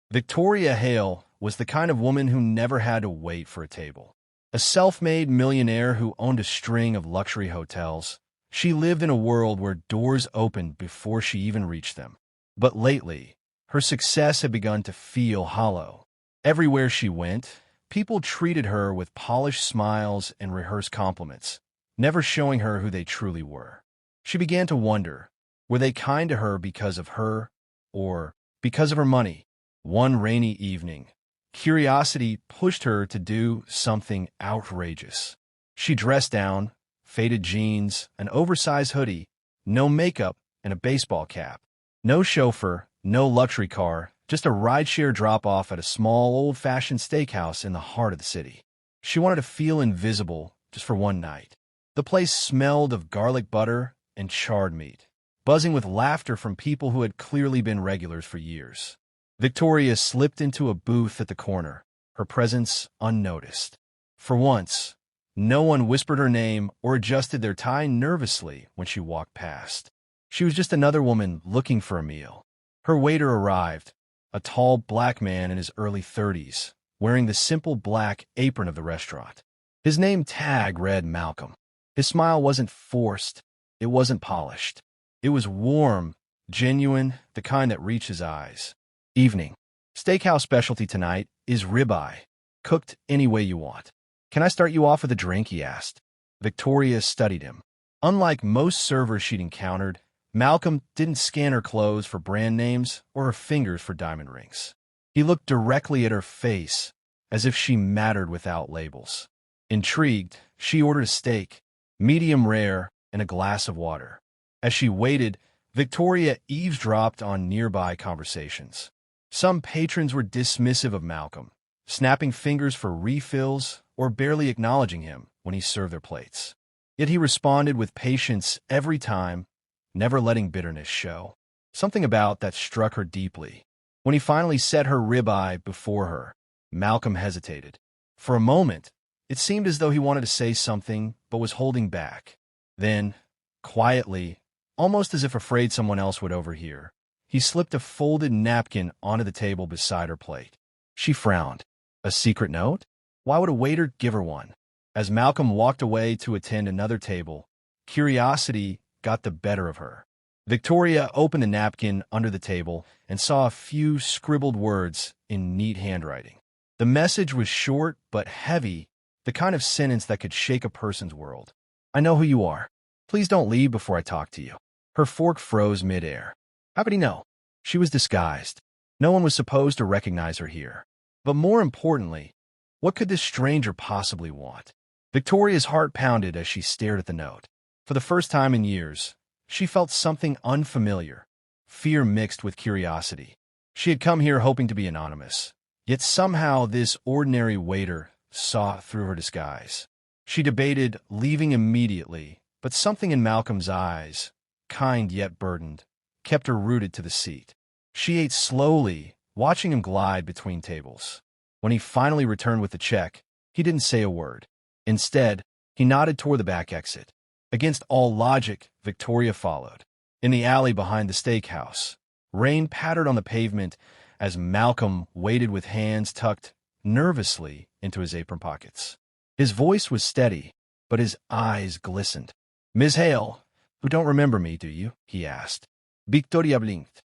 Victoria Hale was the kind of woman who never had to wait for a table. A self-made millionaire who owned a string of luxury hotels, she lived in a world where doors opened before she even reached them. But lately, her success had begun to feel hollow. Everywhere she went, people treated her with polished smiles and rehearsed compliments, never showing her who they truly were. She began to wonder, were they kind to her because of her, or because of her money? One rainy evening, curiosity pushed her to do something outrageous. She dressed down, faded jeans, an oversized hoodie, no makeup, and a baseball cap. No chauffeur, no luxury car, just a rideshare drop-off at a small, old-fashioned steakhouse in the heart of the city. She wanted to feel invisible just for one night. The place smelled of garlic butter and charred meat, buzzing with laughter from people who had clearly been regulars for years. Victoria slipped into a booth at the corner, her presence unnoticed. For once, no one whispered her name or adjusted their tie nervously when she walked past. She was just another woman looking for a meal. Her waiter arrived, a tall black man in his early 30s, wearing the simple black apron of the restaurant. His name tag read Malcolm. His smile wasn't forced, it wasn't polished. It was warm, genuine, the kind that reached his eyes. Evening. Steakhouse specialty tonight is ribeye, cooked any way you want. Can I start you off with a drink, he asked. Victoria studied him. Unlike most servers she'd encountered, Malcolm didn't scan her clothes for brand names or her fingers for diamond rings. He looked directly at her face, as if she mattered without labels. Intrigued, she ordered a steak, medium rare, and a glass of water. As she waited, Victoria eavesdropped on nearby conversations. Some patrons were dismissive of Malcolm, snapping fingers for refills or barely acknowledging him when he served their plates. Yet he responded with patience every time, never letting bitterness show. Something about that struck her deeply. When he finally set her ribeye before her, Malcolm hesitated. For a moment, it seemed as though he wanted to say something but was holding back. Then, quietly, almost as if afraid someone else would overhear, he slipped a folded napkin onto the table beside her plate. She frowned. A secret note? Why would a waiter give her one? As Malcolm walked away to attend another table, curiosity got the better of her. Victoria opened the napkin under the table and saw a few scribbled words in neat handwriting. The message was short but heavy, the kind of sentence that could shake a person's world. I know who you are. Please don't leave before I talk to you. Her fork froze midair. How could he know? She was disguised. No one was supposed to recognize her here. But more importantly, what could this stranger possibly want? Victoria's heart pounded as she stared at the note. For the first time in years, she felt something unfamiliar, fear mixed with curiosity. She had come here hoping to be anonymous, yet somehow this ordinary waiter saw through her disguise. She debated leaving immediately, but something in Malcolm's eyes, kind yet burdened, kept her rooted to the seat. She ate slowly, watching him glide between tables. When he finally returned with the check, he didn't say a word. Instead, he nodded toward the back exit. Against all logic, Victoria followed. In the alley behind the steakhouse, rain pattered on the pavement as Malcolm waited with hands tucked nervously into his apron pockets. His voice was steady, but his eyes glistened. Miss Hale, who don't remember me, do you? He asked. Victoria blinked.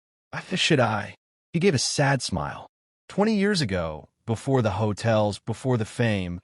Should I? He gave a sad smile. 20 years ago, before the hotels, before the fame,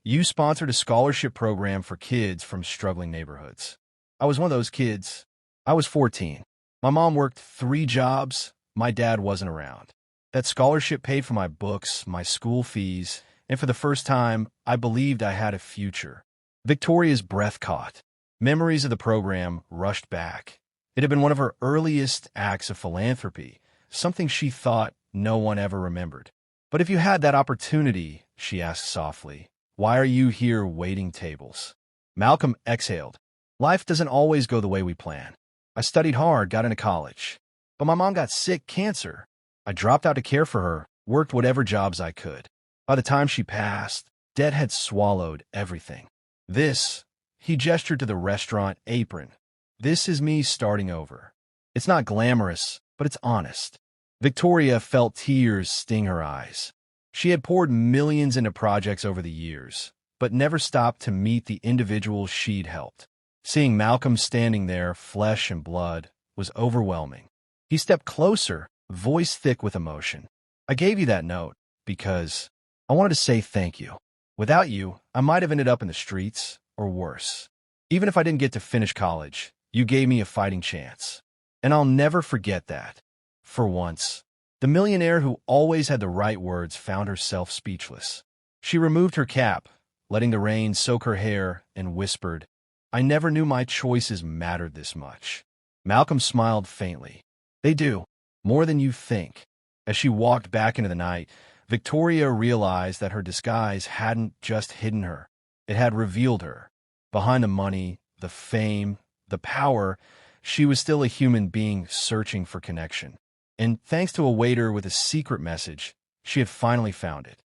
you sponsored a scholarship program for kids from struggling neighborhoods. I was one of those kids. I was 14. My mom worked 3 jobs. My dad wasn't around. That scholarship paid for my books, my school fees, and for the first time, I believed I had a future. Victoria's breath caught. Memories of the program rushed back. It had been one of her earliest acts of philanthropy, something she thought no one ever remembered. But if you had that opportunity, she asked softly, why are you here waiting tables? Malcolm exhaled. Life doesn't always go the way we plan. I studied hard, got into college. But my mom got sick, cancer. I dropped out to care for her, worked whatever jobs I could. By the time she passed, debt had swallowed everything. This, he gestured to the restaurant apron. This is me starting over. It's not glamorous, but it's honest. Victoria felt tears sting her eyes. She had poured millions into projects over the years, but never stopped to meet the individuals she'd helped. Seeing Malcolm standing there, flesh and blood, was overwhelming. He stepped closer, voice thick with emotion. "I gave you that note because I wanted to say thank you. Without you, I might have ended up in the streets, or worse. Even if I didn't get to finish college, you gave me a fighting chance. And I'll never forget that." For once, the millionaire who always had the right words found herself speechless. She removed her cap, letting the rain soak her hair, and whispered, "I never knew my choices mattered this much." Malcolm smiled faintly. "They do, more than you think." As she walked back into the night, Victoria realized that her disguise hadn't just hidden her. It had revealed her. Behind the money, the fame, the power, she was still a human being searching for connection. And thanks to a waiter with a secret message, she had finally found it.